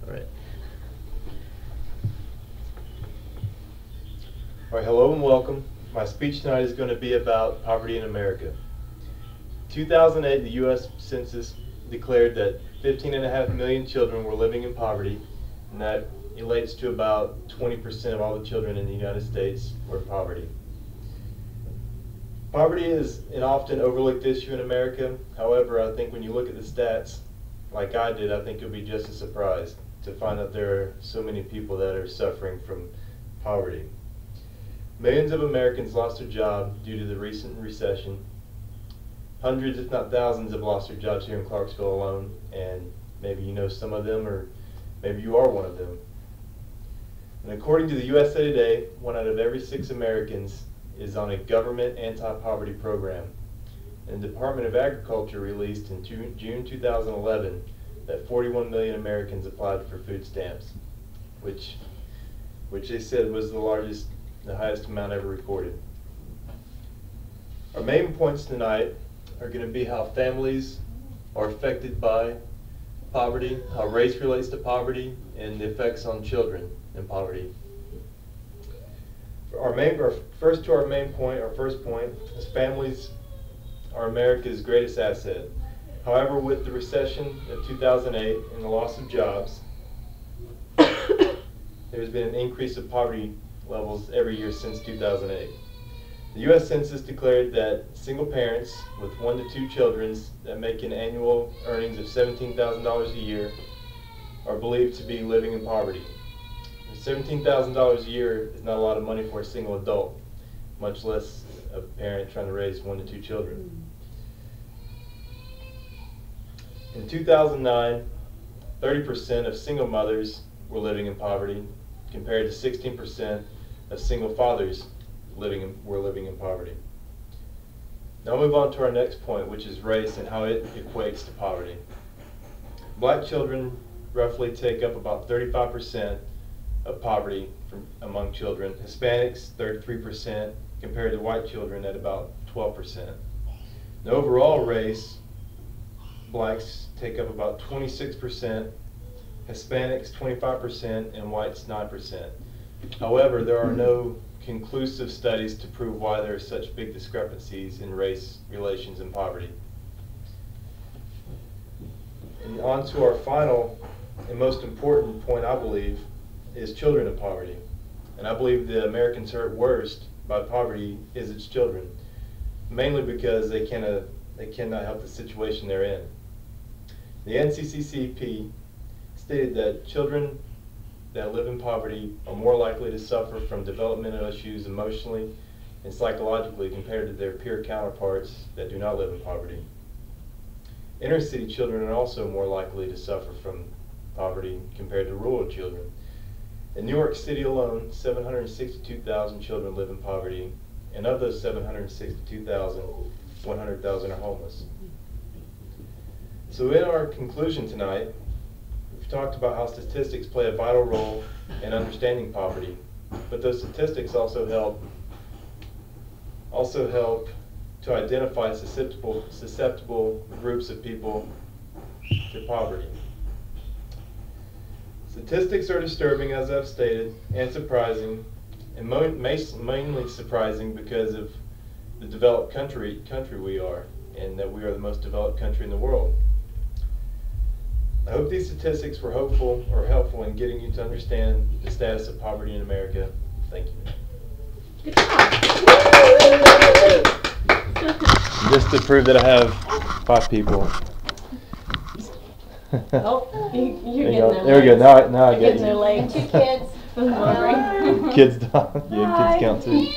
All right, hello and welcome. My speech tonight is going to be about poverty in America. 2008, the U.S. Census declared that 15.5 million children were living in poverty, and that relates to about 20% of all the children in the United States were in poverty. Poverty is an often overlooked issue in America. However, I think when you look at the stats, like I did, I think you'll be just as surprised to find that there are so many people that are suffering from poverty. Millions of Americans lost their job due to the recent recession. Hundreds, if not thousands, have lost their jobs here in Clarksville alone, and maybe you know some of them, or maybe you are one of them. And according to the USA Today, 1 out of every 6 Americans is on a government anti-poverty program. And the Department of Agriculture released in June 2011 that 41 million Americans applied for food stamps, which they said was the highest amount ever recorded. Our main points tonight are going to be how families are affected by poverty, how race relates to poverty, and the effects on children in poverty. Our first point is families are America's greatest asset. However, with the recession of 2008 and the loss of jobs, there's been an increase of poverty levels every year since 2008. The U.S. Census declared that single parents with 1 to 2 children that make an annual earnings of $17,000 a year are believed to be living in poverty. $17,000 a year is not a lot of money for a single adult, much less a parent trying to raise 1 to 2 children. In 2009, 30% of single mothers were living in poverty, compared to 16% of single fathers were living in poverty. Now I'll move on to our next point, which is race and how it equates to poverty. Black children roughly take up about 35% of poverty among children. Hispanics, 33%, compared to white children at about 12%. The overall race, blacks take up about 26%, Hispanics 25%, and whites 9%. However, there are no conclusive studies to prove why there are such big discrepancies in race relations and poverty. And on to our final and most important point, I believe, is children in poverty. And I believe the Americans hurt worst by poverty is its children, mainly because they cannot help the situation they're in. The NCCCP stated that children that live in poverty are more likely to suffer from developmental issues emotionally and psychologically compared to their peer counterparts that do not live in poverty. Inner city children are also more likely to suffer from poverty compared to rural children. In New York City alone, 762,000 children live in poverty, and of those 762,000, 100,000 are homeless. So in our conclusion tonight, we've talked about how statistics play a vital role in understanding poverty, but those statistics also help to identify susceptible groups of people to poverty. Statistics are disturbing, as I've stated, and surprising, and mainly surprising because of the developed country we are, and that we are the most developed country in the world. I hope these statistics were helpful in getting you to understand the status of poverty in America. Thank you. Good job. Just to prove that I have 5 people. Oh, you're getting there. There we go. Now I get you. Their legs. 2 kids. Kids count too.